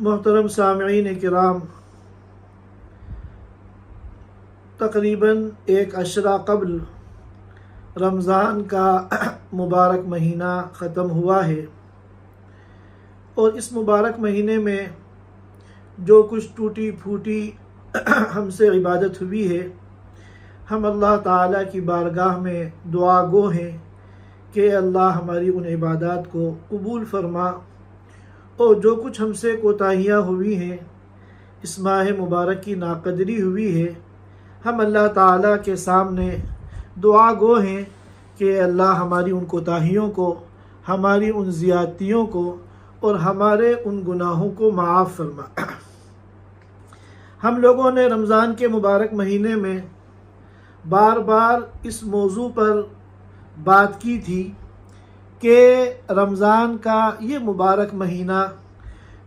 محترم سامعین کرام، تقریباً ایک عشرہ قبل رمضان کا مبارک مہینہ ختم ہوا ہے، اور اس مبارک مہینے میں جو کچھ ٹوٹی پھوٹی ہم سے عبادت ہوئی ہے، ہم اللہ تعالیٰ کی بارگاہ میں دعا گو ہیں کہ اللہ ہماری ان عبادات کو قبول فرما، اور جو کچھ ہم سے کوتاہیاں ہوئی ہیں، اس ماہ مبارک کی ناقدری ہوئی ہے، ہم اللہ تعالیٰ کے سامنے دعا گو ہیں کہ اللہ ہماری ان کوتاہیوں کو، ہماری ان زیادتیوں کو اور ہمارے ان گناہوں کو معاف فرما۔ ہم لوگوں نے رمضان کے مبارک مہینے میں بار بار اس موضوع پر بات کی تھی کہ رمضان کا یہ مبارک مہینہ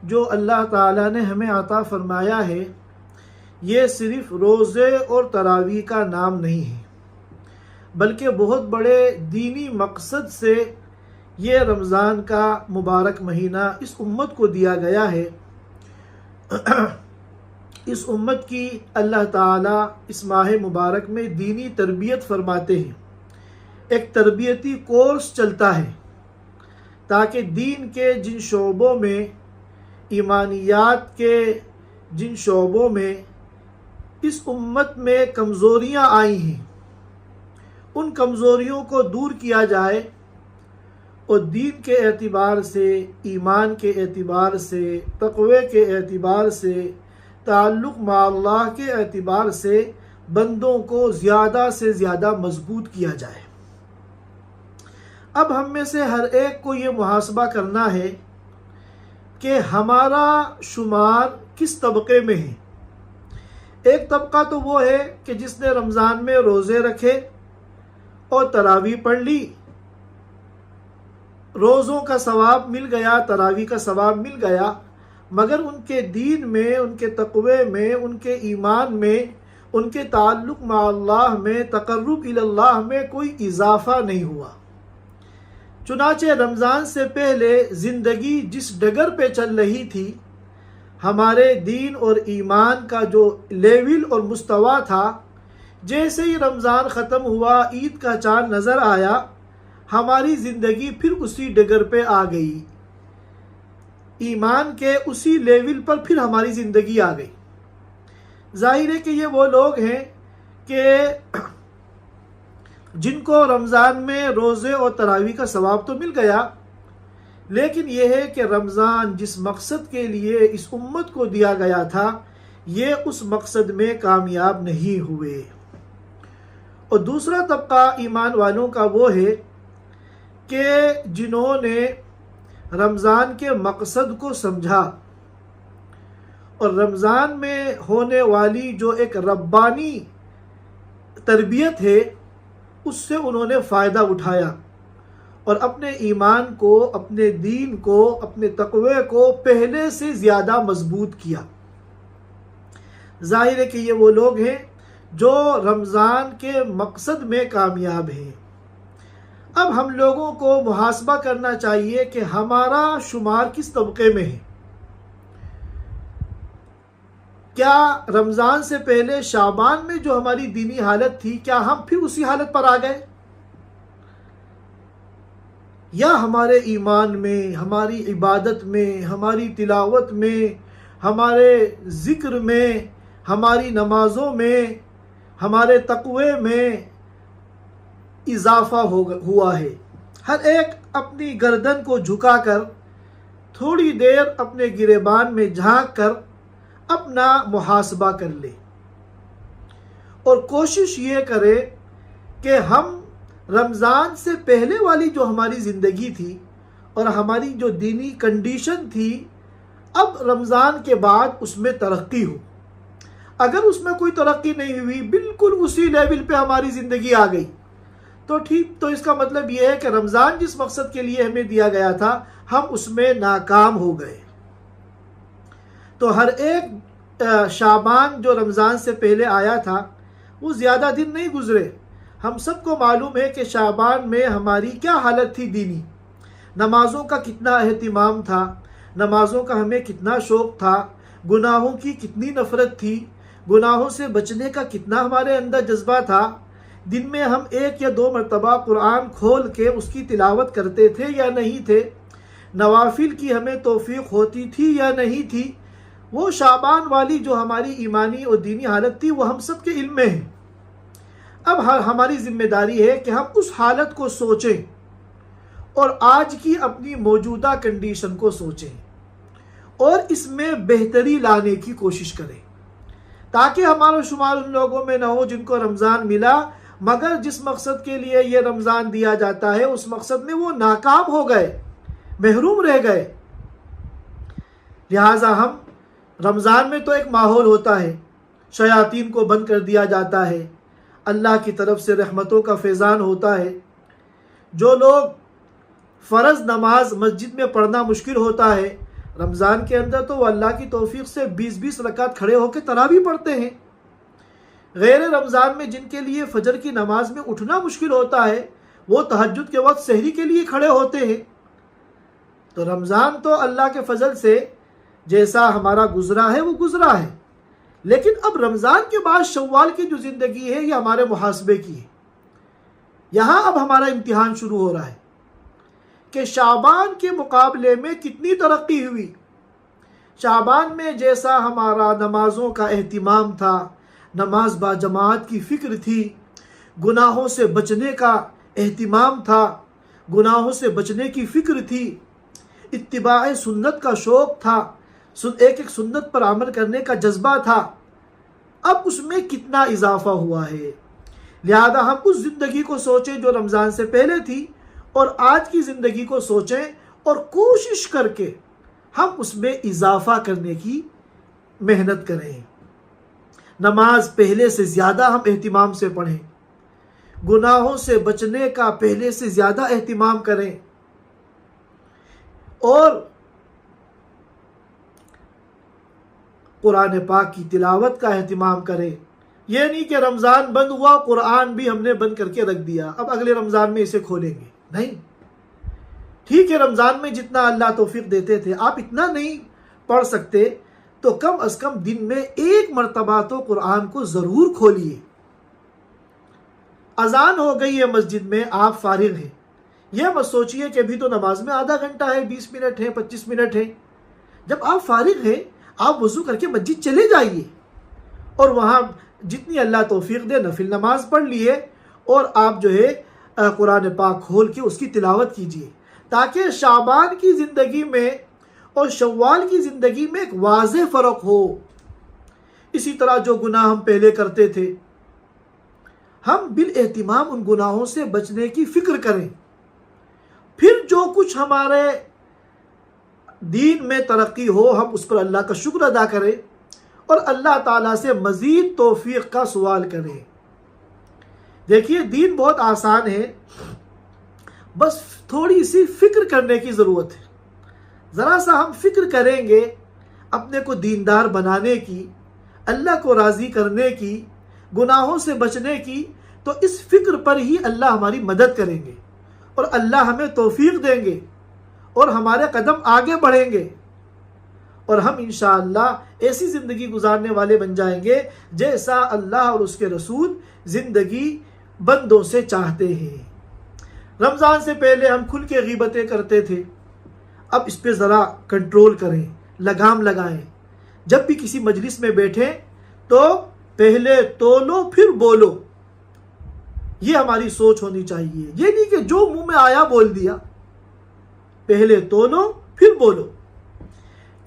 جو اللہ تعالیٰ نے ہمیں عطا فرمایا ہے، یہ صرف روزے اور تراویح کا نام نہیں ہے، بلکہ بہت بڑے دینی مقصد سے یہ رمضان کا مبارک مہینہ اس امت کو دیا گیا ہے۔ اس امت کی اللہ تعالیٰ اس ماہ مبارک میں دینی تربیت فرماتے ہیں، ایک تربیتی کورس چلتا ہے تاکہ دین کے جن شعبوں میں، ایمانیات کے جن شعبوں میں اس امت میں کمزوریاں آئی ہیں، ان کمزوریوں کو دور کیا جائے، اور دین کے اعتبار سے، ایمان کے اعتبار سے، تقوی کے اعتبار سے، تعلق مع اللہ کے اعتبار سے بندوں کو زیادہ سے زیادہ مضبوط کیا جائے۔ اب ہم میں سے ہر ایک کو یہ محاسبہ کرنا ہے کہ ہمارا شمار کس طبقے میں ہے۔ ایک طبقہ تو وہ ہے کہ جس نے رمضان میں روزے رکھے اور تراویح پڑھ لی، روزوں کا ثواب مل گیا، تراویح کا ثواب مل گیا، مگر ان کے دین میں، ان کے تقوی میں، ان کے ایمان میں، ان کے تعلق مع اللہ میں، تقرب الی اللہ میں کوئی اضافہ نہیں ہوا۔ چنانچہ رمضان سے پہلے زندگی جس ڈگر پہ چل رہی تھی، ہمارے دین اور ایمان کا جو لیول اور مستویٰ تھا، جیسے ہی رمضان ختم ہوا، عید کا چاند نظر آیا، ہماری زندگی پھر اسی ڈگر پہ آ گئی، ایمان کے اسی لیول پر پھر ہماری زندگی آ گئی۔ ظاہر ہے کہ یہ وہ لوگ ہیں کہ جن کو رمضان میں روزے اور تراویح کا ثواب تو مل گیا، لیکن یہ ہے کہ رمضان جس مقصد کے لیے اس امت کو دیا گیا تھا، یہ اس مقصد میں کامیاب نہیں ہوئے۔ اور دوسرا طبقہ ایمان والوں کا وہ ہے کہ جنہوں نے رمضان کے مقصد کو سمجھا، اور رمضان میں ہونے والی جو ایک ربانی تربیت ہے، اس سے انہوں نے فائدہ اٹھایا، اور اپنے ایمان کو، اپنے دین کو، اپنے تقوی کو پہلے سے زیادہ مضبوط کیا۔ ظاہر ہے کہ یہ وہ لوگ ہیں جو رمضان کے مقصد میں کامیاب ہیں۔ اب ہم لوگوں کو محاسبہ کرنا چاہیے کہ ہمارا شمار کس طبقے میں ہے۔ کیا رمضان سے پہلے شعبان میں جو ہماری دینی حالت تھی، کیا ہم پھر اسی حالت پر آ گئے، یا ہمارے ایمان میں، ہماری عبادت میں، ہماری تلاوت میں، ہمارے ذکر میں، ہماری نمازوں میں، ہمارے تقوی میں اضافہ ہوا ہے؟ ہر ایک اپنی گردن کو جھکا کر تھوڑی دیر اپنے گریبان میں جھانک کر اپنا محاسبہ کر لے، اور کوشش یہ کرے کہ ہم رمضان سے پہلے والی جو ہماری زندگی تھی اور ہماری جو دینی کنڈیشن تھی، اب رمضان کے بعد اس میں ترقی ہو۔ اگر اس میں کوئی ترقی نہیں ہوئی، بالکل اسی لیول پہ ہماری زندگی آ گئی، تو ٹھیک، تو اس کا مطلب یہ ہے کہ رمضان جس مقصد کے لیے ہمیں دیا گیا تھا، ہم اس میں ناکام ہو گئے۔ تو ہر ایک شعبان جو رمضان سے پہلے آیا تھا، وہ زیادہ دن نہیں گزرے۔ ہم سب کو معلوم ہے کہ شعبان میں ہماری کیا حالت تھی دینی، نمازوں کا کتنا اہتمام تھا، نمازوں کا ہمیں کتنا شوق تھا، گناہوں کی کتنی نفرت تھی، گناہوں سے بچنے کا کتنا ہمارے اندر جذبہ تھا۔ دن میں ہم 1 یا 2 مرتبہ قرآن کھول کے اس کی تلاوت کرتے تھے یا نہیں تھے، نوافل کی ہمیں توفیق ہوتی تھی یا نہیں تھی۔ وہ شعبان والی جو ہماری ایمانی اور دینی حالت تھی وہ ہم سب کے علم میں ہے۔ اب ہماری ذمہ داری ہے کہ ہم اس حالت کو سوچیں اور آج کی اپنی موجودہ کنڈیشن کو سوچیں اور اس میں بہتری لانے کی کوشش کریں، تاکہ ہمارا شمار ان لوگوں میں نہ ہو جن کو رمضان ملا مگر جس مقصد کے لیے یہ رمضان دیا جاتا ہے اس مقصد میں وہ ناکام ہو گئے، محروم رہ گئے۔ لہٰذا ہم رمضان میں تو ایک ماحول ہوتا ہے، شیاطین کو بند کر دیا جاتا ہے، اللہ کی طرف سے رحمتوں کا فیضان ہوتا ہے۔ جو لوگ فرض نماز مسجد میں پڑھنا مشکل ہوتا ہے، رمضان کے اندر تو وہ اللہ کی توفیق سے 20 رکعت کھڑے ہو کے تراویح پڑھتے ہیں۔ غیر رمضان میں جن کے لیے فجر کی نماز میں اٹھنا مشکل ہوتا ہے وہ تہجد کے وقت سحری کے لیے کھڑے ہوتے ہیں۔ تو رمضان تو اللہ کے فضل سے جیسا ہمارا گزرا ہے وہ گزرا ہے، لیکن اب رمضان کے بعد شوال کی جو زندگی ہے یہ ہمارے محاسبے کی ہے۔ یہاں اب ہمارا امتحان شروع ہو رہا ہے کہ شعبان کے مقابلے میں کتنی ترقی ہوئی۔ شعبان میں جیسا ہمارا نمازوں کا اہتمام تھا، نماز با جماعت کی فکر تھی، گناہوں سے بچنے کا اہتمام تھا، گناہوں سے بچنے کی فکر تھی، اتباع سنت کا شوق تھا، ایک ایک سنت پر عمل کرنے کا جذبہ تھا، اب اس میں کتنا اضافہ ہوا ہے۔ لہذا ہم اس زندگی کو سوچیں جو رمضان سے پہلے تھی اور آج کی زندگی کو سوچیں اور کوشش کر کے ہم اس میں اضافہ کرنے کی محنت کریں۔ نماز پہلے سے زیادہ ہم اہتمام سے پڑھیں، گناہوں سے بچنے کا پہلے سے زیادہ اہتمام کریں، اور قرآن پاک کی تلاوت کا اہتمام کریں۔ یہ نہیں کہ رمضان بند ہوا قرآن بھی ہم نے بند کر کے رکھ دیا، اب اگلے رمضان میں اسے کھولیں گے، نہیں۔ ٹھیک ہے رمضان میں جتنا اللہ توفیق دیتے تھے آپ اتنا نہیں پڑھ سکتے تو کم از کم دن میں 1 مرتبہ تو قرآن کو ضرور کھولیے۔ اذان ہو گئی ہے مسجد میں، آپ فارغ ہیں، یہ مت سوچئے کہ ابھی تو نماز میں آدھا گھنٹہ ہے، 20 منٹ ہے، 25 منٹ ہے۔ جب آپ فارغ ہیں آپ وضو کر کے مسجد چلے جائیے اور وہاں جتنی اللہ توفیق دے نفل نماز پڑھ لیے اور آپ جو ہے قرآن پاک کھول کے اس کی تلاوت کیجیے، تاکہ شعبان کی زندگی میں اور شوال کی زندگی میں ایک واضح فرق ہو۔ اسی طرح جو گناہ ہم پہلے کرتے تھے ہم بالاہتمام ان گناہوں سے بچنے کی فکر کریں، پھر جو کچھ ہمارے دین میں ترقی ہو ہم اس پر اللہ کا شکر ادا کریں اور اللہ تعالیٰ سے مزید توفیق کا سوال کریں۔ دیکھیے دین بہت آسان ہے، بس تھوڑی سی فکر کرنے کی ضرورت ہے۔ ذرا سا ہم فکر کریں گے اپنے کو دیندار بنانے کی، اللہ کو راضی کرنے کی، گناہوں سے بچنے کی، تو اس فکر پر ہی اللہ ہماری مدد کریں گے اور اللہ ہمیں توفیق دیں گے اور ہمارے قدم آگے بڑھیں گے اور ہم انشاءاللہ ایسی زندگی گزارنے والے بن جائیں گے جیسا اللہ اور اس کے رسول زندگی بندوں سے چاہتے ہیں۔ رمضان سے پہلے ہم کھل کے غیبتیں کرتے تھے، اب اس پہ ذرا کنٹرول کریں، لگام لگائیں۔ جب بھی کسی مجلس میں بیٹھیں تو پہلے تولو پھر بولو، یہ ہماری سوچ ہونی چاہیے۔ یہ نہیں کہ جو منہ میں آیا بول دیا، پہلے تولو پھر بولو۔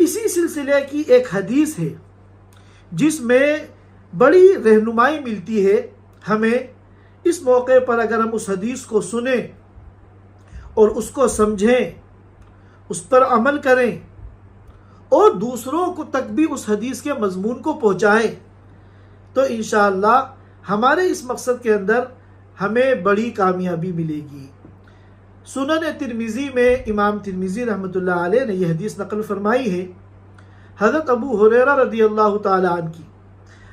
اسی سلسلے کی ایک حدیث ہے جس میں بڑی رہنمائی ملتی ہے ہمیں۔ اس موقع پر اگر ہم اس حدیث کو سنیں اور اس کو سمجھیں، اس پر عمل کریں اور دوسروں کو تک بھی اس حدیث کے مضمون کو پہنچائیں تو انشاءاللہ ہمارے اس مقصد کے اندر ہمیں بڑی کامیابی ملے گی۔ سنن ترمذی میں امام ترمذی رحمۃ اللہ علیہ نے یہ حدیث نقل فرمائی ہے حضرت ابو ہریرہ رضی اللہ تعالیٰ عنہ کی۔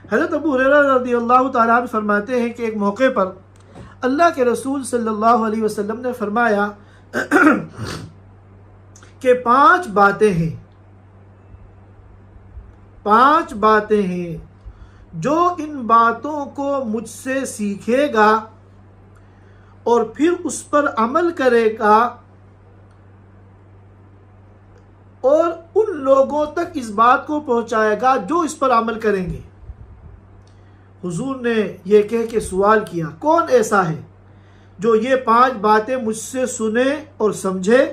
حضرت ابو ہریرہ رضی اللہ تعالیٰ عنہ فرماتے ہیں کہ ایک موقع پر اللہ کے رسول صلی اللہ علیہ وسلم نے فرمایا کہ 5 باتیں ہیں 5 باتیں ہیں جو ان باتوں کو مجھ سے سیکھے گا اور پھر اس پر عمل کرے گا اور ان لوگوں تک اس بات کو پہنچائے گا جو اس پر عمل کریں گے۔ حضور نے یہ کہہ کے سوال کیا، کون ایسا ہے جو یہ 5 باتیں مجھ سے سنے اور سمجھے،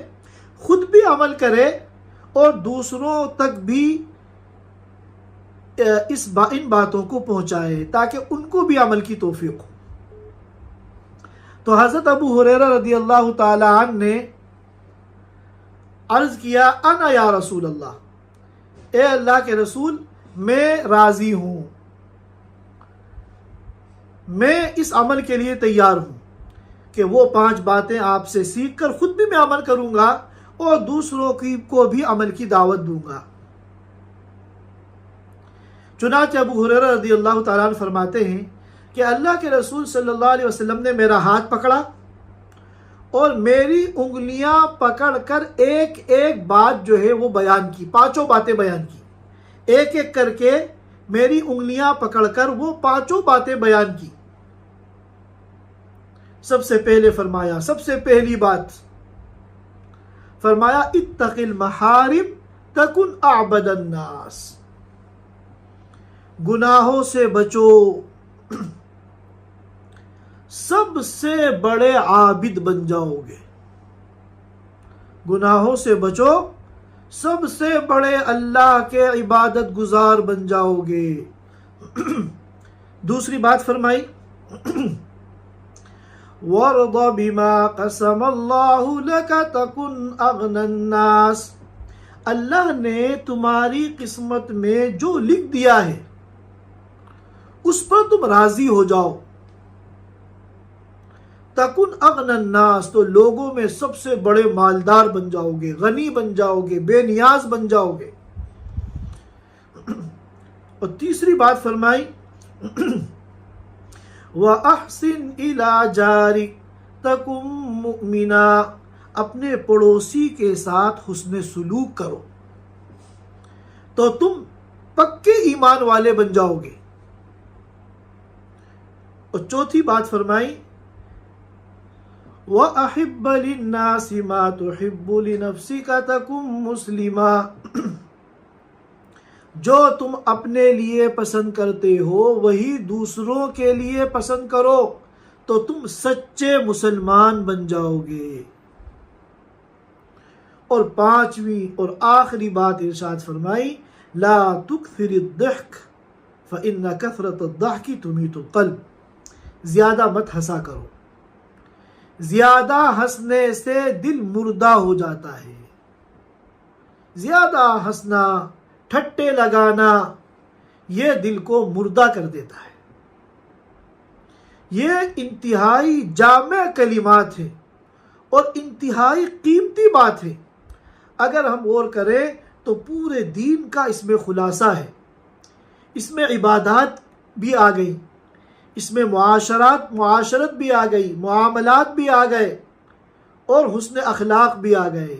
خود بھی عمل کرے اور دوسروں تک بھی ان باتوں کو پہنچائے تاکہ ان کو بھی عمل کی توفیق ہو۔ تو حضرت ابو ہریرہ رضی اللہ تعالی عنہ نے عرض کیا، انا یا رسول اللہ، اے اللہ کے رسول میں راضی ہوں، میں اس عمل کے لیے تیار ہوں کہ وہ 5 باتیں آپ سے سیکھ کر خود بھی میں عمل کروں گا اور دوسروں کو بھی عمل کی دعوت دوں گا۔ چنانچہ ابو ہریرہ رضی اللہ تعالیٰ عنہ فرماتے ہیں کہ اللہ کے رسول صلی اللہ علیہ وسلم نے میرا ہاتھ پکڑا اور میری انگلیاں پکڑ کر ایک ایک بات جو ہے وہ بیان کی، 5 باتیں بیان کی، ایک ایک کر کے میری انگلیاں پکڑ کر وہ 5 باتیں بیان کی۔ سب سے پہلے فرمایا، سب سے پہلی بات فرمایا، اتق المحارم تکن اعبد الناس، گناہوں سے بچو، سب سے بڑے عابد بن جاؤ گے۔ گناہوں سے بچو، سب سے بڑے اللہ کے عبادت گزار بن جاؤ گے۔ دوسری بات فرمائی، وَارْضَ بِمَا قَسَمَ اللَّهُ لَكَ تَكُنْ أَغْنَى النَّاسِ، اللہ نے تمہاری قسمت میں جو لکھ دیا ہے اس پر تم راضی ہو جاؤ۔ تَكُنْ أَغْنَى النَّاسِ، تو لوگوں میں سب سے بڑے مالدار بن جاؤ گے، غنی بن جاؤ گے، بے نیاز بن جاؤ گے۔ اور تیسری بات فرمائی، وَأَحْسِنْ إِلَى جَارِكَ تَكُنْ مُؤْمِنًا، اپنے پڑوسی کے ساتھ حسن سلوک کرو تو تم پکے ایمان والے بن جاؤ گے۔ اور چوتھی بات فرمائی، وَأَحِبَّ لِلنَّاسِ مَا تُحِبُّ لِنَفْسِكَ تَكُنْ مُسْلِمًا، جو تم اپنے لیے پسند کرتے ہو وہی دوسروں کے لیے پسند کرو تو تم سچے مسلمان بن جاؤ گے۔ اور 5ویں اور آخری بات ارشاد فرمائی، لا تکثر الضحک فإن کثرة الضحک تمیت القلب، زیادہ مت ہنسا کرو، زیادہ ہنسنے سے دل مردہ ہو جاتا ہے۔ زیادہ ہنسنا، ٹھٹے لگانا، یہ دل کو مردہ کر دیتا ہے۔ یہ انتہائی جامع کلمات ہیں اور انتہائی قیمتی بات ہے۔ اگر ہم غور کریں تو پورے دین کا اس میں خلاصہ ہے۔ اس میں عبادات بھی آ گئی، اس میں معاشرت بھی آ گئی، معاملات بھی آ گئے اور حسن اخلاق بھی آ گئے۔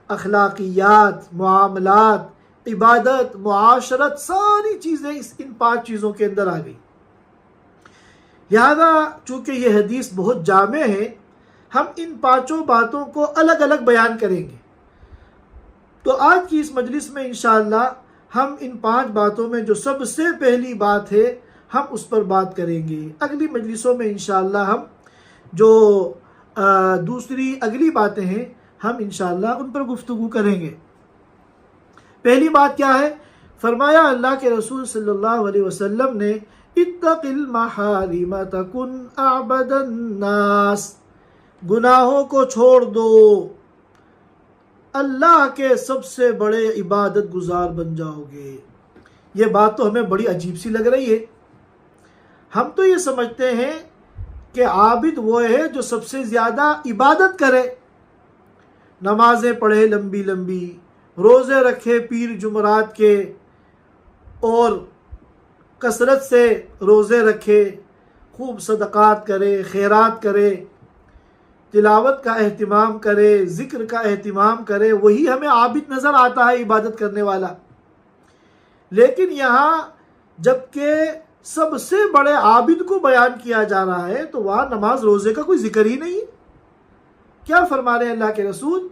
اخلاقیات، معاملات، عبادت، معاشرت، ساری چیزیں ان 5 چیزوں کے اندر آ گئی۔ لہذا چونکہ یہ حدیث بہت جامع ہے، ہم ان 5 باتوں کو الگ الگ بیان کریں گے۔ تو آج کی اس مجلس میں انشاءاللہ ہم ان 5 باتوں میں جو سب سے پہلی بات ہے ہم اس پر بات کریں گے۔ اگلی مجلسوں میں انشاءاللہ ہم جو دوسری اگلی باتیں ہیں ہم انشاءاللہ ان پر گفتگو کریں گے۔ پہلی بات کیا ہے؟ فرمایا اللہ کے رسول صلی اللہ علیہ وسلم نے، اتق المحارم تکن اعبد الناس، گناہوں کو چھوڑ دو، اللہ کے سب سے بڑے عبادت گزار بن جاؤ گے۔ یہ بات تو ہمیں بڑی عجیب سی لگ رہی ہے۔ ہم تو یہ سمجھتے ہیں کہ عابد وہ ہے جو سب سے زیادہ عبادت کرے، نمازیں پڑھے لمبی لمبی، روزے رکھے پیر جمعرات کے اور کثرت سے روزے رکھے، خوب صدقات کرے، خیرات کرے، تلاوت کا اہتمام کرے، ذکر کا اہتمام کرے، وہی ہمیں عابد نظر آتا ہے، عبادت کرنے والا۔ لیکن یہاں جبکہ سب سے بڑے عابد کو بیان کیا جا رہا ہے تو وہاں نماز روزے کا کوئی ذکر ہی نہیں۔ کیا فرما رہے ہیں اللہ کے رسول؟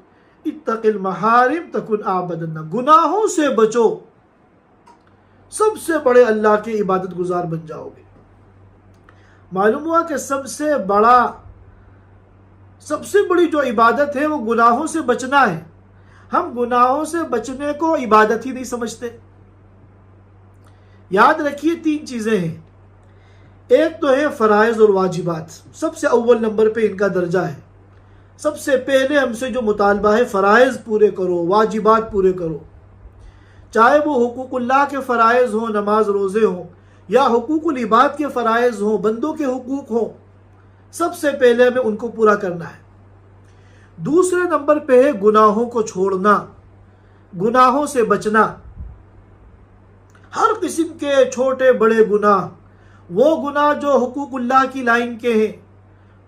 اتق المحارم تکن اعبد الناس، گناہوں سے بچو، سب سے بڑے اللہ کے عبادت گزار بن جاؤ گے۔ معلوم ہوا کہ سب سے بڑی جو عبادت ہے وہ گناہوں سے بچنا ہے۔ ہم گناہوں سے بچنے کو عبادت ہی نہیں سمجھتے۔ یاد رکھیے 3 چیزیں ہیں۔ ایک تو ہے فرائض اور واجبات، سب سے اول نمبر پہ ان کا درجہ ہے۔ سب سے پہلے ہم سے جو مطالبہ ہے فرائض پورے کرو، واجبات پورے کرو، چاہے وہ حقوق اللہ کے فرائض ہوں، نماز روزے ہوں، یا حقوق العباد کے فرائض ہوں، بندوں کے حقوق ہوں، سب سے پہلے ہمیں ان کو پورا کرنا ہے۔ دوسرے نمبر پہ ہے گناہوں کو چھوڑنا، گناہوں سے بچنا، ہر قسم کے چھوٹے بڑے گناہ، وہ گناہ جو حقوق اللہ کی لائن کے ہیں،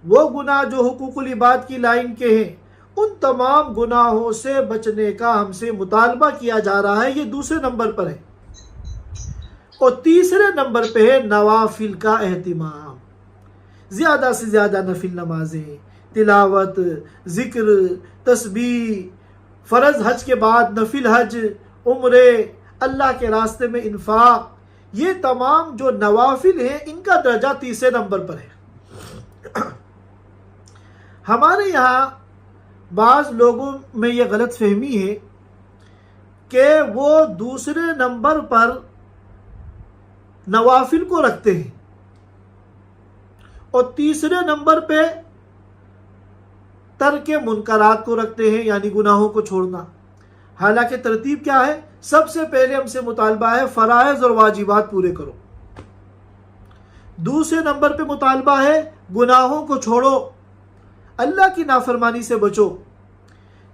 وہ گناہ جو حقوق العباد کی لائن کے ہیں، ان تمام گناہوں سے بچنے کا ہم سے مطالبہ کیا جا رہا ہے۔ یہ دوسرے نمبر پر ہے۔ اور تیسرے نمبر پہ ہے نوافل کا اہتمام، زیادہ سے زیادہ نفل نمازیں، تلاوت، ذکر، تسبیح، فرض حج کے بعد نفل حج، عمرے، اللہ کے راستے میں انفاق، یہ تمام جو نوافل ہیں ان کا درجہ تیسرے نمبر پر ہے۔ ہمارے یہاں بعض لوگوں میں یہ غلط فہمی ہے کہ وہ دوسرے نمبر پر نوافل کو رکھتے ہیں اور تیسرے نمبر پہ ترک منکرات کو رکھتے ہیں، یعنی گناہوں کو چھوڑنا۔ حالانکہ ترتیب کیا ہے؟ سب سے پہلے ہم سے مطالبہ ہے فرائض اور واجبات پورے کرو، دوسرے نمبر پہ مطالبہ ہے گناہوں کو چھوڑو، اللہ کی نافرمانی سے بچو،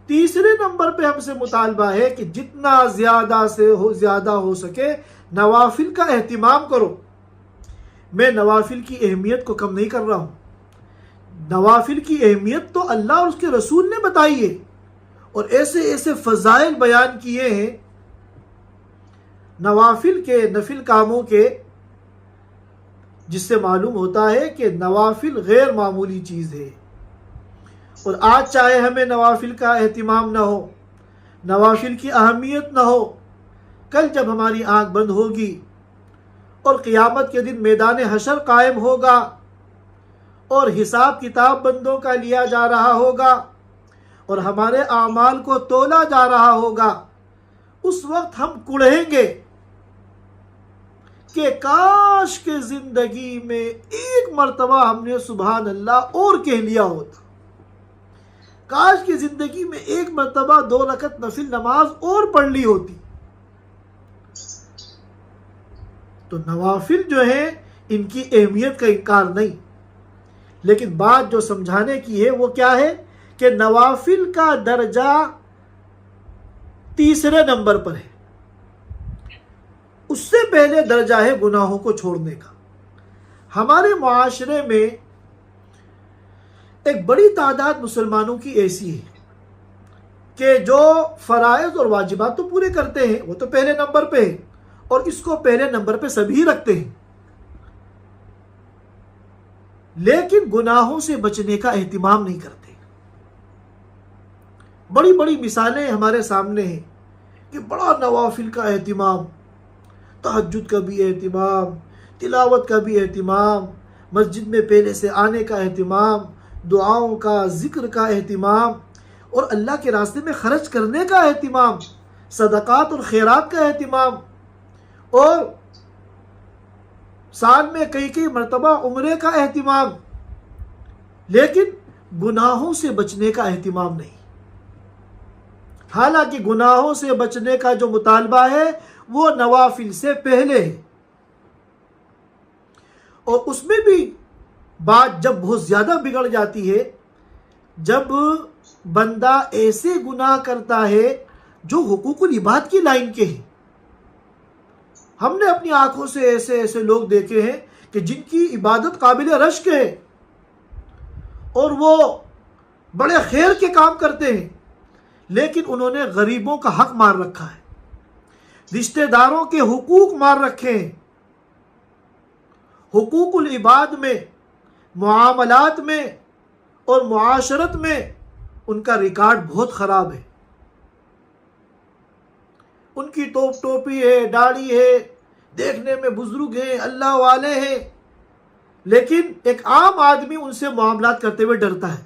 تیسرے نمبر پہ ہم سے مطالبہ ہے کہ جتنا زیادہ ہو سکے نوافل کا اہتمام کرو۔ میں نوافل کی اہمیت کو کم نہیں کر رہا ہوں، نوافل کی اہمیت تو اللہ اور اس کے رسول نے بتائی ہے، اور ایسے ایسے فضائل بیان کیے ہیں نوافل کے، نفل کاموں کے، جس سے معلوم ہوتا ہے کہ نوافل غیر معمولی چیز ہے۔ اور آج چاہے ہمیں نوافل کا اہتمام نہ ہو، نوافل کی اہمیت نہ ہو، کل جب ہماری آنکھ بند ہوگی اور قیامت کے دن میدان حشر قائم ہوگا اور حساب کتاب بندوں کا لیا جا رہا ہوگا اور ہمارے اعمال کو تولا جا رہا ہوگا، اس وقت ہم کڑہیں گے کہ کاش کے زندگی میں ایک مرتبہ ہم نے سبحان اللہ اور کہہ لیا ہوتا، کاش کی زندگی میں ایک مرتبہ 2 رکعت نفل نماز اور پڑھ لی ہوتی۔ تو نوافل جو ہیں ان کی اہمیت کا انکار نہیں، لیکن بات جو سمجھانے کی ہے وہ کیا ہے کہ نوافل کا درجہ تیسرے نمبر پر ہے، اس سے پہلے درجہ ہے گناہوں کو چھوڑنے کا۔ ہمارے معاشرے میں ایک بڑی تعداد مسلمانوں کی ایسی ہے کہ جو فرائض اور واجبات تو پورے کرتے ہیں، وہ تو پہلے نمبر پہ ہے اور اس کو پہلے نمبر پہ سبھی رکھتے ہیں، لیکن گناہوں سے بچنے کا اہتمام نہیں کرتے۔ بڑی بڑی مثالیں ہمارے سامنے ہیں کہ بڑا نوافل کا اہتمام، تہجد کا بھی اہتمام، تلاوت کا بھی اہتمام، مسجد میں پہلے سے آنے کا اہتمام، دعاؤں کا، ذکر کا اہتمام، اور اللہ کے راستے میں خرچ کرنے کا اہتمام، صدقات اور خیرات کا اہتمام، اور سال میں کئی مرتبہ عمرے کا اہتمام، لیکن گناہوں سے بچنے کا اہتمام نہیں۔ حالانکہ گناہوں سے بچنے کا جو مطالبہ ہے وہ نوافل سے پہلے ہے، اور اس میں بھی بات جب بہت زیادہ بگڑ جاتی ہے جب بندہ ایسے گناہ کرتا ہے جو حقوق العباد کی لائن کے ہیں۔ ہم نے اپنی آنکھوں سے ایسے لوگ دیکھے ہیں کہ جن کی عبادت قابل رشک ہے اور وہ بڑے خیر کے کام کرتے ہیں، لیکن انہوں نے غریبوں کا حق مار رکھا ہے، رشتہ داروں کے حقوق مار رکھے ہیں، حقوق العباد میں، معاملات میں اور معاشرت میں ان کا ریکارڈ بہت خراب ہے۔ ان کی ٹوپ ٹوپی ہے، داڑھی ہے، دیکھنے میں بزرگ ہیں، اللہ والے ہیں، لیکن ایک عام آدمی ان سے معاملات کرتے ہوئے ڈرتا ہے۔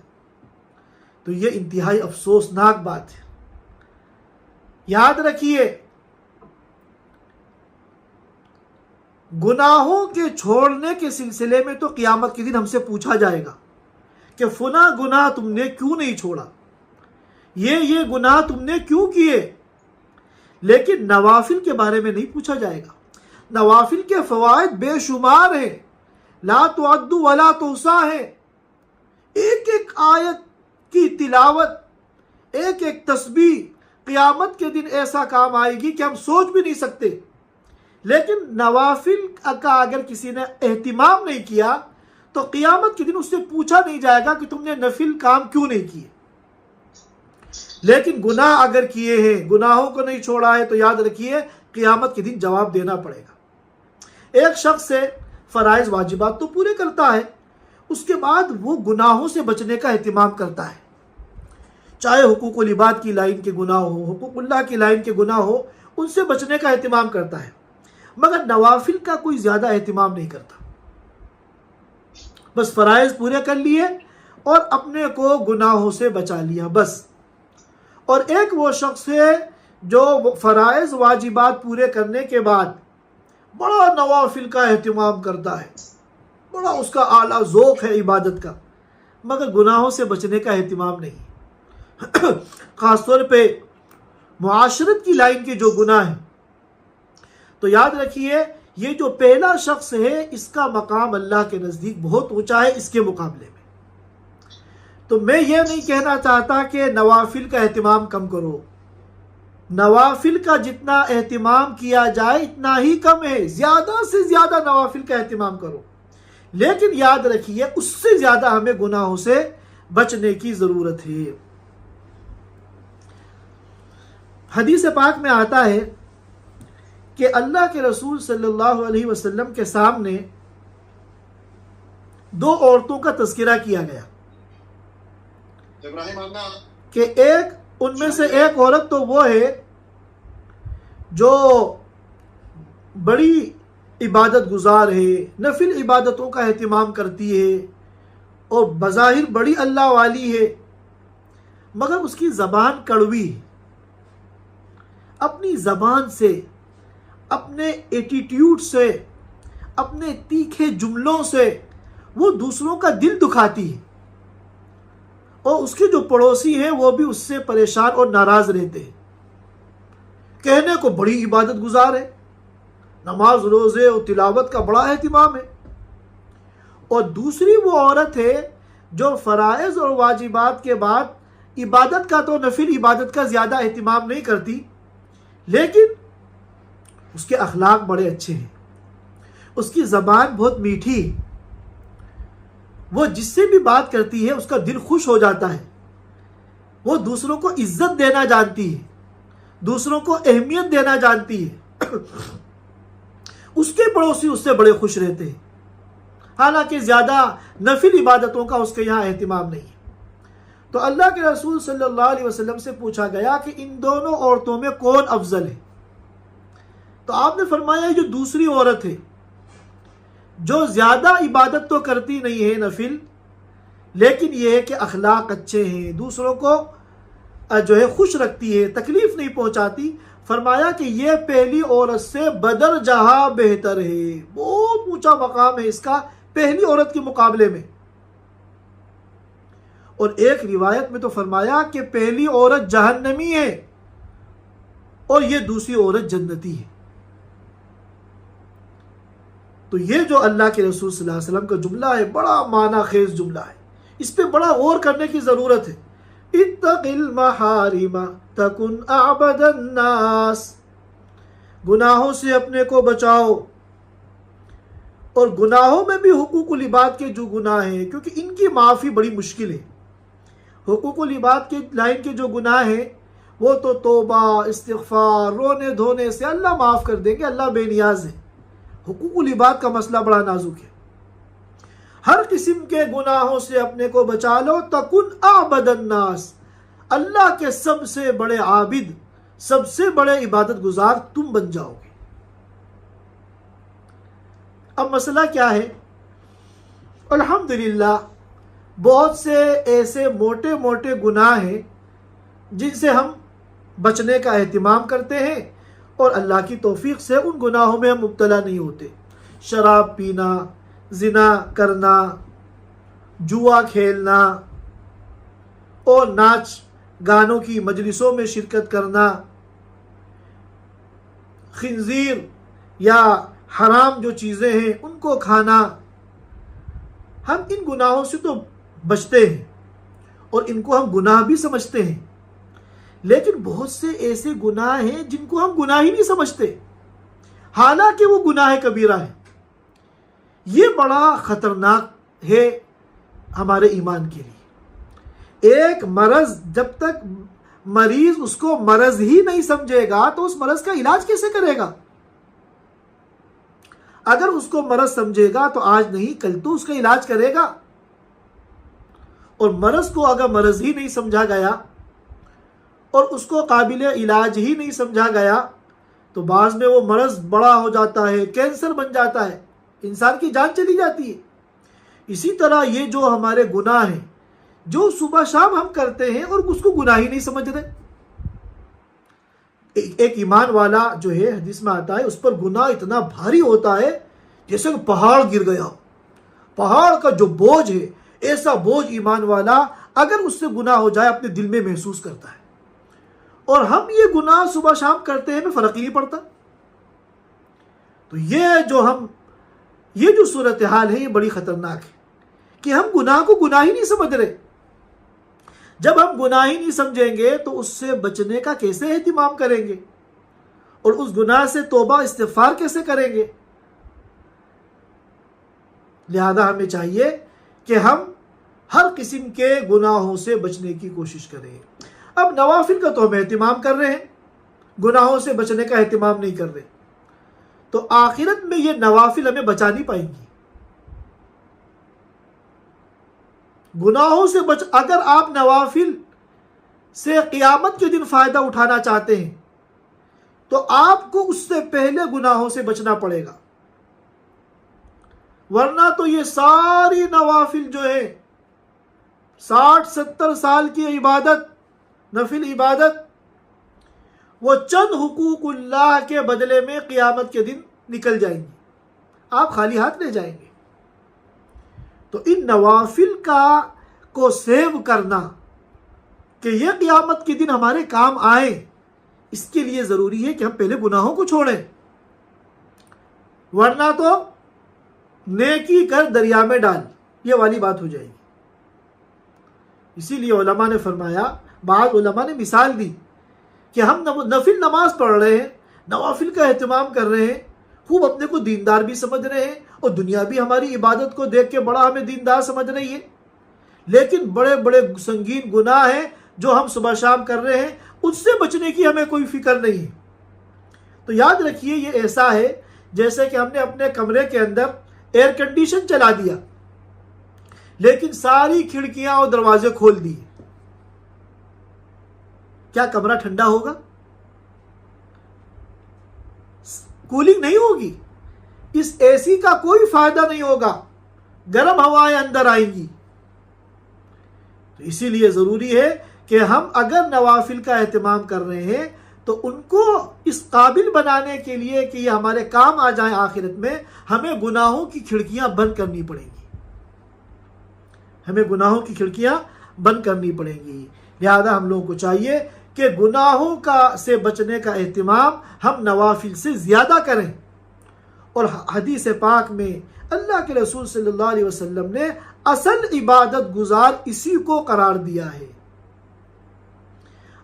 تو یہ انتہائی افسوسناک بات ہے۔ یاد رکھیے، گناہوں کے چھوڑنے کے سلسلے میں تو قیامت کے دن ہم سے پوچھا جائے گا کہ فلاں گناہ تم نے کیوں نہیں چھوڑا، یہ گناہ تم نے کیوں کیے، لیکن نوافل کے بارے میں نہیں پوچھا جائے گا۔ نوافل کے فوائد بے شمار ہیں، لا تعد ولا تحصیٰ ہے۔ ایک ایک آیت کی تلاوت، ایک ایک تسبیح قیامت کے دن ایسا کام آئے گی کہ ہم سوچ بھی نہیں سکتے۔ لیکن نوافل کا اگر کسی نے اہتمام نہیں کیا تو قیامت کے دن اس سے پوچھا نہیں جائے گا کہ تم نے نفل کام کیوں نہیں کیے۔ لیکن گناہ اگر کیے ہیں، گناہوں کو نہیں چھوڑا ہے، تو یاد رکھیے قیامت کے دن جواب دینا پڑے گا۔ ایک شخص سے فرائض واجبات تو پورے کرتا ہے، اس کے بعد وہ گناہوں سے بچنے کا اہتمام کرتا ہے، چاہے حقوق العباد کی لائن کے گناہ ہو، حقوق اللہ کی لائن کے گناہ ہو، ان سے بچنے کا اہتمام کرتا ہے، مگر نوافل کا کوئی زیادہ اہتمام نہیں کرتا۔ بس فرائض پورے کر لیے اور اپنے کو گناہوں سے بچا لیا بس۔ اور ایک وہ شخص ہے جو فرائض واجبات پورے کرنے کے بعد بڑا نوافل کا اہتمام کرتا ہے، بڑا اس کا اعلیٰ ذوق ہے عبادت کا، مگر گناہوں سے بچنے کا اہتمام نہیں۔ خاص طور پہ معاشرت کی لائن کے جو گناہ ہیں، تو یاد رکھیے یہ جو پہلا شخص ہے اس کا مقام اللہ کے نزدیک بہت اونچا ہے اس کے مقابلے میں۔ تو میں یہ نہیں کہنا چاہتا کہ نوافل کا اہتمام کم کرو، نوافل کا جتنا اہتمام کیا جائے اتنا ہی کم ہے، زیادہ سے زیادہ نوافل کا اہتمام کرو، لیکن یاد رکھیے اس سے زیادہ ہمیں گناہوں سے بچنے کی ضرورت ہے۔ حدیث پاک میں آتا ہے کہ اللہ کے رسول صلی اللہ علیہ وسلم کے سامنے دو عورتوں کا تذکرہ کیا گیا کہ ان میں سے ایک عورت تو وہ ہے جو بڑی عبادت گزار ہے، نفل عبادتوں کا اہتمام کرتی ہے اور بظاہر بڑی اللہ والی ہے، مگر اس کی زبان کڑوی ہے۔ اپنی زبان سے، اپنے ایٹیٹیوڈ سے، اپنے تیکھے جملوں سے وہ دوسروں کا دل دکھاتی ہے، اور اس کے جو پڑوسی ہیں وہ بھی اس سے پریشان اور ناراض رہتے ہیں۔ کہنے کو بڑی عبادت گزار ہے، نماز روزے اور تلاوت کا بڑا اہتمام ہے، اور دوسری وہ عورت ہے جو فرائض اور واجبات کے بعد عبادت کا تو نفل عبادت کا زیادہ اہتمام نہیں کرتی، لیکن اس کے اخلاق بڑے اچھے ہیں، اس کی زبان بہت میٹھی ہے، وہ جس سے بھی بات کرتی ہے اس کا دل خوش ہو جاتا ہے، وہ دوسروں کو عزت دینا جانتی ہے، دوسروں کو اہمیت دینا جانتی ہے، اس کے پڑوسی اس سے بڑے خوش رہتے ہیں، حالانکہ زیادہ نفل عبادتوں کا اس کے یہاں اہتمام نہیں ہے۔ تو اللہ کے رسول صلی اللہ علیہ وسلم سے پوچھا گیا کہ ان دونوں عورتوں میں کون افضل ہے؟ تو آپ نے فرمایا جو دوسری عورت ہے، جو زیادہ عبادت تو کرتی نہیں ہے نفل، لیکن یہ ہے کہ اخلاق اچھے ہیں، دوسروں کو جو ہے خوش رکھتی ہے، تکلیف نہیں پہنچاتی۔ فرمایا کہ یہ پہلی عورت سے بدر جہاں بہتر ہے، بہت اونچا مقام ہے اس کا پہلی عورت کے مقابلے میں۔ اور ایک روایت میں تو فرمایا کہ پہلی عورت جہنمی ہے اور یہ دوسری عورت جنتی ہے۔ تو یہ جو اللہ کے رسول صلی اللہ علیہ وسلم کا جملہ ہے بڑا معنی خیز جملہ ہے، اس پہ بڑا غور کرنے کی ضرورت ہے۔ اتق المحارم تکن اعبد الناس، گناہوں سے اپنے کو بچاؤ، اور گناہوں میں بھی حقوق العباد کے جو گناہ ہیں، کیونکہ ان کی معافی بڑی مشکل ہے۔ حقوق العباد کے لائن کے جو گناہ ہیں وہ تو توبہ استغفار رونے دھونے سے اللہ معاف کر دیں گے، اللہ بے نیاز ہے۔ حقوق العباد کا مسئلہ بڑا نازک ہے۔ ہر قسم کے گناہوں سے اپنے کو بچا لو، تکن اعبد الناس، اللہ کے سب سے بڑے عابد، سب سے بڑے عبادت گزار تم بن جاؤ گے۔ اب مسئلہ کیا ہے؟ الحمدللہ بہت سے ایسے موٹے موٹے گناہ ہیں جن سے ہم بچنے کا اہتمام کرتے ہیں اور اللہ کی توفیق سے ان گناہوں میں ہم مبتلا نہیں ہوتے۔ شراب پینا، زنا کرنا، جوا کھیلنا اور ناچ گانوں کی مجلسوں میں شرکت کرنا، خنزیر یا حرام جو چیزیں ہیں ان کو کھانا، ہم ان گناہوں سے تو بچتے ہیں اور ان کو ہم گناہ بھی سمجھتے ہیں، لیکن بہت سے ایسے گناہ ہیں جن کو ہم گناہ ہی نہیں سمجھتے، حالانکہ وہ گناہ کبیرہ ہے۔ یہ بڑا خطرناک ہے ہمارے ایمان کے لیے۔ ایک مرض جب تک مریض اس کو مرض ہی نہیں سمجھے گا تو اس مرض کا علاج کیسے کرے گا؟ اگر اس کو مرض سمجھے گا تو آج نہیں کل تو اس کا علاج کرے گا، اور مرض کو اگر مرض ہی نہیں سمجھا گیا اور اس کو قابل علاج ہی نہیں سمجھا گیا تو بعض میں وہ مرض بڑا ہو جاتا ہے، کینسر بن جاتا ہے، انسان کی جان چلی جاتی ہے۔ اسی طرح یہ جو ہمارے گناہ ہیں جو صبح شام ہم کرتے ہیں اور اس کو گناہ ہی نہیں سمجھ رہے۔ ایک ایمان والا جو ہے حدیث میں آتا ہے اس پر گناہ اتنا بھاری ہوتا ہے جیسے کہ پہاڑ گر گیا، پہاڑ کا جو بوجھ ہے ایسا بوجھ ایمان والا اگر اس سے گناہ ہو جائے اپنے دل میں محسوس کرتا ہے، اور ہم یہ گناہ صبح شام کرتے ہیں ہمیں فرق ہی نہیں پڑتا۔ تو یہ جو صورتحال ہے یہ بڑی خطرناک ہے کہ ہم گناہ کو گناہ ہی نہیں سمجھ رہے۔ جب ہم گناہ ہی نہیں سمجھیں گے تو اس سے بچنے کا کیسے اہتمام کریں گے اور اس گناہ سے توبہ استغفار کیسے کریں گے؟ لہذا ہمیں چاہیے کہ ہم ہر قسم کے گناہوں سے بچنے کی کوشش کریں۔ اب نوافل کا تو ہم اہتمام کر رہے ہیں، گناہوں سے بچنے کا اہتمام نہیں کر رہے، تو آخرت میں یہ نوافل ہمیں بچا نہیں پائیں گی۔ گناہوں سے اگر آپ نوافل سے قیامت کے دن فائدہ اٹھانا چاہتے ہیں تو آپ کو اس سے پہلے گناہوں سے بچنا پڑے گا، ورنہ تو یہ ساری نوافل جو ہے 60-70 سال کی عبادت، نفل عبادت، وہ چند حقوق اللہ کے بدلے میں قیامت کے دن نکل جائیں گی، آپ خالی ہاتھ لے جائیں گے۔ تو ان نوافل کو سیو کرنا کہ یہ قیامت کے دن ہمارے کام آئے، اس کے لیے ضروری ہے کہ ہم پہلے گناہوں کو چھوڑیں، ورنہ تو نیکی کر دریا میں ڈال، یہ والی بات ہو جائے گی۔ اسی لیے علماء نے فرمایا، بعض علماء نے مثال دی کہ ہم نفل نماز پڑھ رہے ہیں، نوافل کا اہتمام کر رہے ہیں، خوب اپنے کو دیندار بھی سمجھ رہے ہیں اور دنیا بھی ہماری عبادت کو دیکھ کے بڑا ہمیں دیندار سمجھ رہی ہے، لیکن بڑے بڑے سنگین گناہ ہیں جو ہم صبح شام کر رہے ہیں، اس سے بچنے کی ہمیں کوئی فکر نہیں ہے۔ تو یاد رکھیے یہ ایسا ہے جیسے کہ ہم نے اپنے کمرے کے اندر ایئر کنڈیشن چلا دیا لیکن ساری کھڑکیاں اور دروازے کھول دیے، کیا کمرہ ٹھنڈا ہوگا؟ کولنگ نہیں ہوگی، اس اے سی کا کوئی فائدہ نہیں ہوگا، گرم ہوائیں اندر آئیں گی۔ تو اسی لیے ضروری ہے کہ ہم اگر نوافل کا اہتمام کر رہے ہیں تو ان کو اس قابل بنانے کے لیے کہ یہ ہمارے کام آ جائیں آخرت میں، ہمیں گناہوں کی کھڑکیاں بند کرنی پڑیں گی، ہمیں گناہوں کی کھڑکیاں بند کرنی پڑیں گی۔ لہذا ہم لوگوں کو چاہیے کہ گناہوں سے بچنے کا اہتمام ہم نوافل سے زیادہ کریں، اور حدیث پاک میں اللہ کے رسول صلی اللہ علیہ وسلم نے اصل عبادت گزار اسی کو قرار دیا ہے۔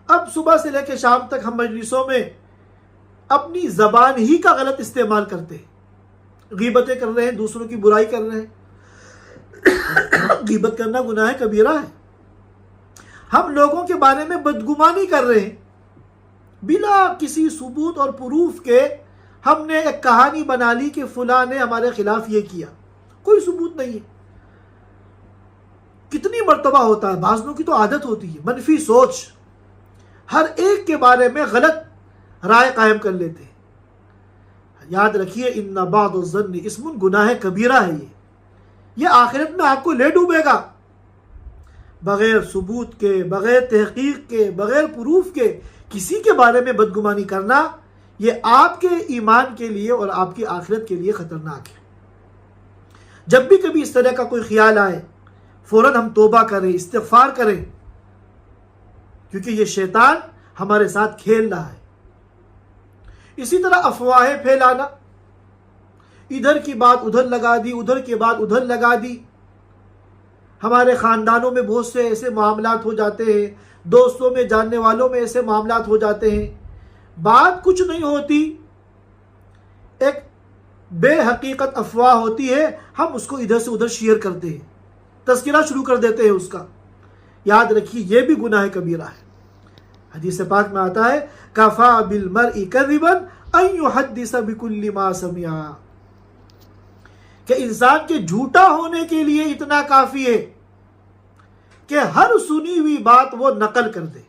اب صبح سے لے کے شام تک ہم مجلسوں میں اپنی زبان ہی کا غلط استعمال کرتے ہیں، غیبتیں کر رہے ہیں، دوسروں کی برائی کر رہے ہیں۔ غیبت کرنا گناہ کبیرہ ہے۔ ہم لوگوں کے بارے میں بدگمانی کر رہے ہیں، بلا کسی ثبوت اور پروف کے ہم نے ایک کہانی بنا لی کہ فلاں نے ہمارے خلاف یہ کیا، کوئی ثبوت نہیں ہے۔ کتنی مرتبہ ہوتا ہے، بعض لوگوں کی تو عادت ہوتی ہے منفی سوچ، ہر ایک کے بارے میں غلط رائے قائم کر لیتے ہیں۔ یاد رکھیے ان بعض الظن اسم، گناہ کبیرہ ہے یہ آخرت میں آپ کو لے ڈوبے گا۔ بغیر ثبوت کے، بغیر تحقیق کے، بغیر پروف کے کسی کے بارے میں بدگمانی کرنا، یہ آپ کے ایمان کے لیے اور آپ کی آخرت کے لیے خطرناک ہے۔ جب بھی کبھی اس طرح کا کوئی خیال آئے، فوراً ہم توبہ کریں، استغفار کریں، کیونکہ یہ شیطان ہمارے ساتھ کھیل رہا ہے۔ اسی طرح افواہیں پھیلانا، ادھر کی بات ادھر لگا دی، ادھر کی بات ادھر لگا دی۔ ہمارے خاندانوں میں بہت سے ایسے معاملات ہو جاتے ہیں، دوستوں میں، جاننے والوں میں ایسے معاملات ہو جاتے ہیں، بات کچھ نہیں ہوتی، ایک بے حقیقت افواہ ہوتی ہے، ہم اس کو ادھر سے ادھر شیئر کرتے ہیں، تذکرہ شروع کر دیتے ہیں اس کا۔ یاد رکھیے یہ بھی گناہ کبیرہ ہے۔ حدیث پاک میں آتا ہے کفا بالمرء کذبا ان یحدث بکل ما سمع، کہ انسان کے جھوٹا ہونے کے لیے اتنا کافی ہے کہ ہر سنی ہوئی بات وہ نقل کر دے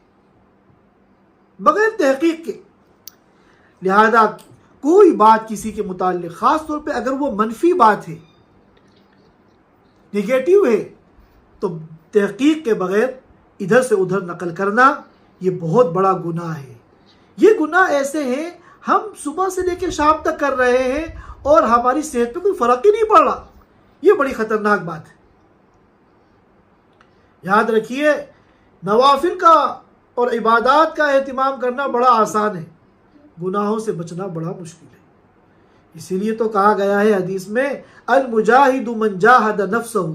بغیر تحقیق کے۔ لہذا کوئی بات کسی کے متعلق، خاص طور پہ اگر وہ منفی بات ہے، نگیٹو ہے، تو تحقیق کے بغیر ادھر سے ادھر نقل کرنا یہ بہت بڑا گناہ ہے۔ یہ گناہ ایسے ہیں ہم صبح سے لے کے شام تک کر رہے ہیں اور ہماری صحت پہ کوئی فرق ہی نہیں پڑ رہا۔ یہ بڑی خطرناک بات ہے۔ یاد رکھیے نوافل کا اور عبادات کا اہتمام کرنا بڑا آسان ہے، گناہوں سے بچنا بڑا مشکل ہے۔ اسی لیے تو کہا گیا ہے حدیث میں المجاہد من جاہد نفسہ،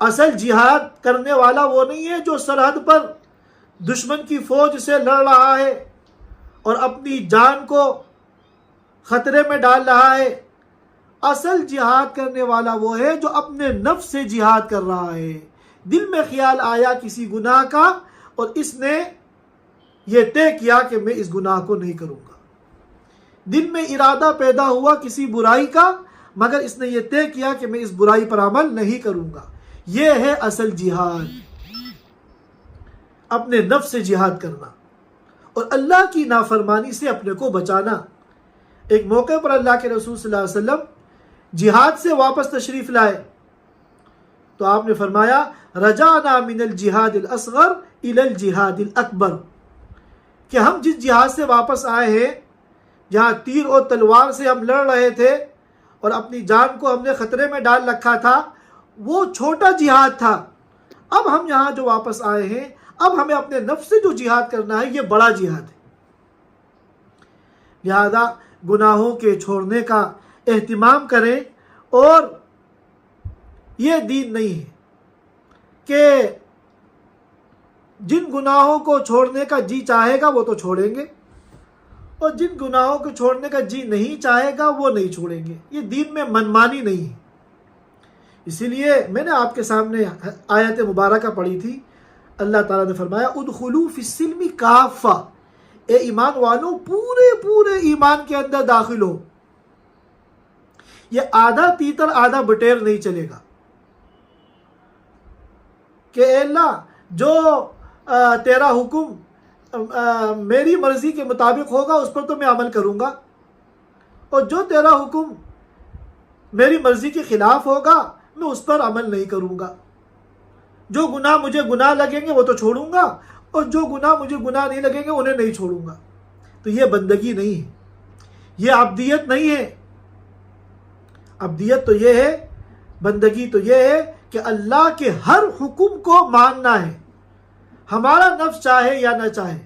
اصل جہاد کرنے والا وہ نہیں ہے جو سرحد پر دشمن کی فوج سے لڑ رہا ہے اور اپنی جان کو خطرے میں ڈال رہا ہے۔ اصل جہاد کرنے والا وہ ہے جو اپنے نفس سے جہاد کر رہا ہے۔ دل میں خیال آیا کسی گناہ کا اور اس نے یہ طے کیا کہ میں اس گناہ کو نہیں کروں گا۔ دل میں ارادہ پیدا ہوا کسی برائی کا، مگر اس نے یہ طے کیا کہ میں اس برائی پر عمل نہیں کروں گا۔ یہ ہے اصل جہاد، اپنے نفس سے جہاد کرنا اور اللہ کی نافرمانی سے اپنے کو بچانا۔ ایک موقع پر اللہ کے رسول صلی اللہ علیہ وسلم جہاد سے واپس تشریف لائے تو آپ نے فرمایا رجعنا من الجہاد الاصغر الى الجہاد الاکبر، کہ ہم جس جہاد سے واپس آئے ہیں، جہاں تیر اور تلوار سے ہم لڑ رہے تھے اور اپنی جان کو ہم نے خطرے میں ڈال رکھا تھا، وہ چھوٹا جہاد تھا۔ اب ہم یہاں جو واپس آئے ہیں، اب ہمیں اپنے نفس سے جو جہاد کرنا ہے، یہ بڑا جہاد ہے۔ لہذا گناہوں کے چھوڑنے کا اہتمام کریں، اور یہ دین نہیں ہے کہ جن گناہوں کو چھوڑنے کا جی چاہے گا وہ تو چھوڑیں گے، اور جن گناہوں کو چھوڑنے کا جی نہیں چاہے گا وہ نہیں چھوڑیں گے۔ یہ دین میں منمانی نہیں ہے۔ اسی لیے میں نے آپ کے سامنے آیت مبارکہ پڑھی تھی، اللہ تعالیٰ نے فرمایا ادخلوا فی السلم کافہ، اے ایمان والوں پورے ایمان کے اندر داخل ہو۔ یہ آدھا تیتر آدھا بٹیر نہیں چلے گا کہ اے اللہ جو تیرا حکم میری مرضی کے مطابق ہوگا اس پر تو میں عمل کروں گا، اور جو تیرا حکم میری مرضی کے خلاف ہوگا میں اس پر عمل نہیں کروں گا۔ جو گناہ مجھے گناہ لگیں گے وہ تو چھوڑوں گا، اور جو گناہ مجھے گناہ نہیں لگیں گے انہیں نہیں چھوڑوں گا۔ تو یہ بندگی نہیں ہے، یہ عبدیت نہیں ہے۔ عبدیت تو یہ ہے، بندگی تو یہ ہے کہ اللہ کے ہر حکم کو ماننا ہے، ہمارا نفس چاہے یا نہ چاہے،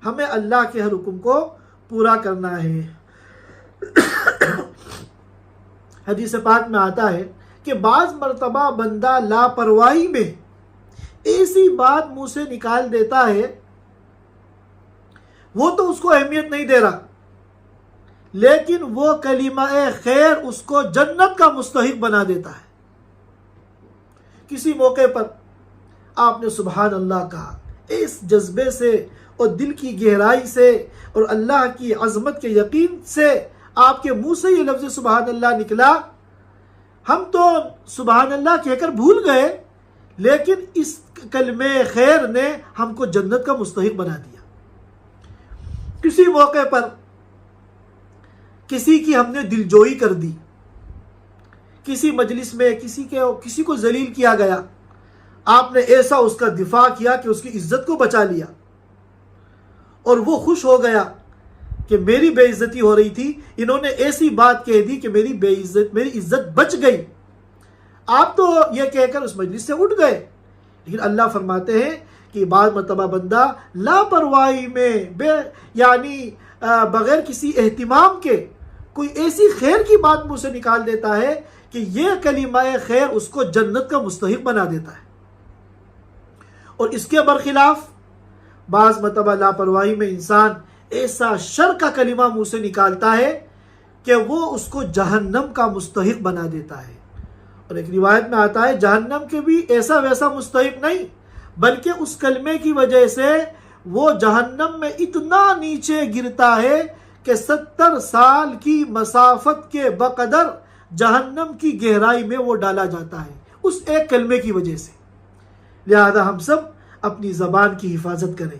ہمیں اللہ کے ہر حکم کو پورا کرنا ہے۔ حدیث پاک میں آتا ہے کہ بعض مرتبہ بندہ لاپرواہی میں ایسی بات منہ سے نکال دیتا ہے، وہ تو اس کو اہمیت نہیں دے رہا، لیکن وہ کلمہ خیر اس کو جنت کا مستحق بنا دیتا ہے۔ کسی موقع پر آپ نے سبحان اللہ کہا، اس جذبے سے اور دل کی گہرائی سے اور اللہ کی عظمت کے یقین سے آپ کے منہ سے یہ لفظ سبحان اللہ نکلا، ہم تو سبحان اللہ کہہ کر بھول گئے، لیکن اس کلمہ خیر نے ہم کو جنت کا مستحق بنا دیا۔ کسی موقع پر کسی کی ہم نے دلجوئی کر دی، کسی مجلس میں کسی کو ذلیل کیا گیا، آپ نے ایسا اس کا دفاع کیا کہ اس کی عزت کو بچا لیا، اور وہ خوش ہو گیا کہ میری بے عزتی ہو رہی تھی، انہوں نے ایسی بات کہہ دی کہ میری عزت بچ گئی۔ آپ تو یہ کہہ کر اس مجلس سے اٹھ گئے، لیکن اللہ فرماتے ہیں کہ بعض مرتبہ بندہ لاپرواہی میں بغیر کسی اہتمام کے کوئی ایسی خیر کی بات منہ سے نکال دیتا ہے کہ یہ کلمہ خیر اس کو جنت کا مستحق بنا دیتا ہے۔ اور اس کے برخلاف بعض مرتبہ لاپرواہی میں انسان ایسا شر کا کلمہ منہ سے نکالتا ہے کہ وہ اس کو جہنم کا مستحق بنا دیتا ہے۔ اور ایک روایت میں آتا ہے جہنم کے بھی ایسا ویسا مستحق نہیں، بلکہ اس کلمے کی وجہ سے وہ جہنم میں اتنا نیچے گرتا ہے کہ 70 سال کی مسافت کے بقدر جہنم کی گہرائی میں وہ ڈالا جاتا ہے اس ایک کلمے کی وجہ سے۔ لہذا ہم سب اپنی زبان کی حفاظت کریں،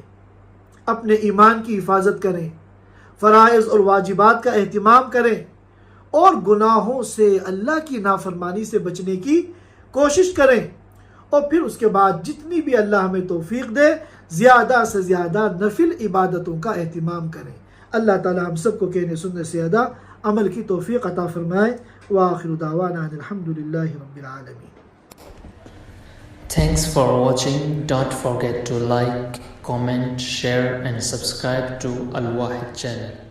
اپنے ایمان کی حفاظت کریں، فرائض اور واجبات کا اہتمام کریں، اور گناہوں سے اللہ کی نافرمانی سے بچنے کی کوشش کریں، اور پھر اس کے بعد جتنی بھی اللہ ہمیں توفیق دے زیادہ سے زیادہ نفل عبادتوں کا اہتمام کریں۔ اللہ تعالی ہم سب کو کہنے سننے سے زیادہ عمل کی توفیق عطا فرمائے۔ وآخر دعوانا ان الحمدللہ رب العالمین۔ Thanks for watching. Don't forget to like, comment, share and subscribe to Al Wahid channel.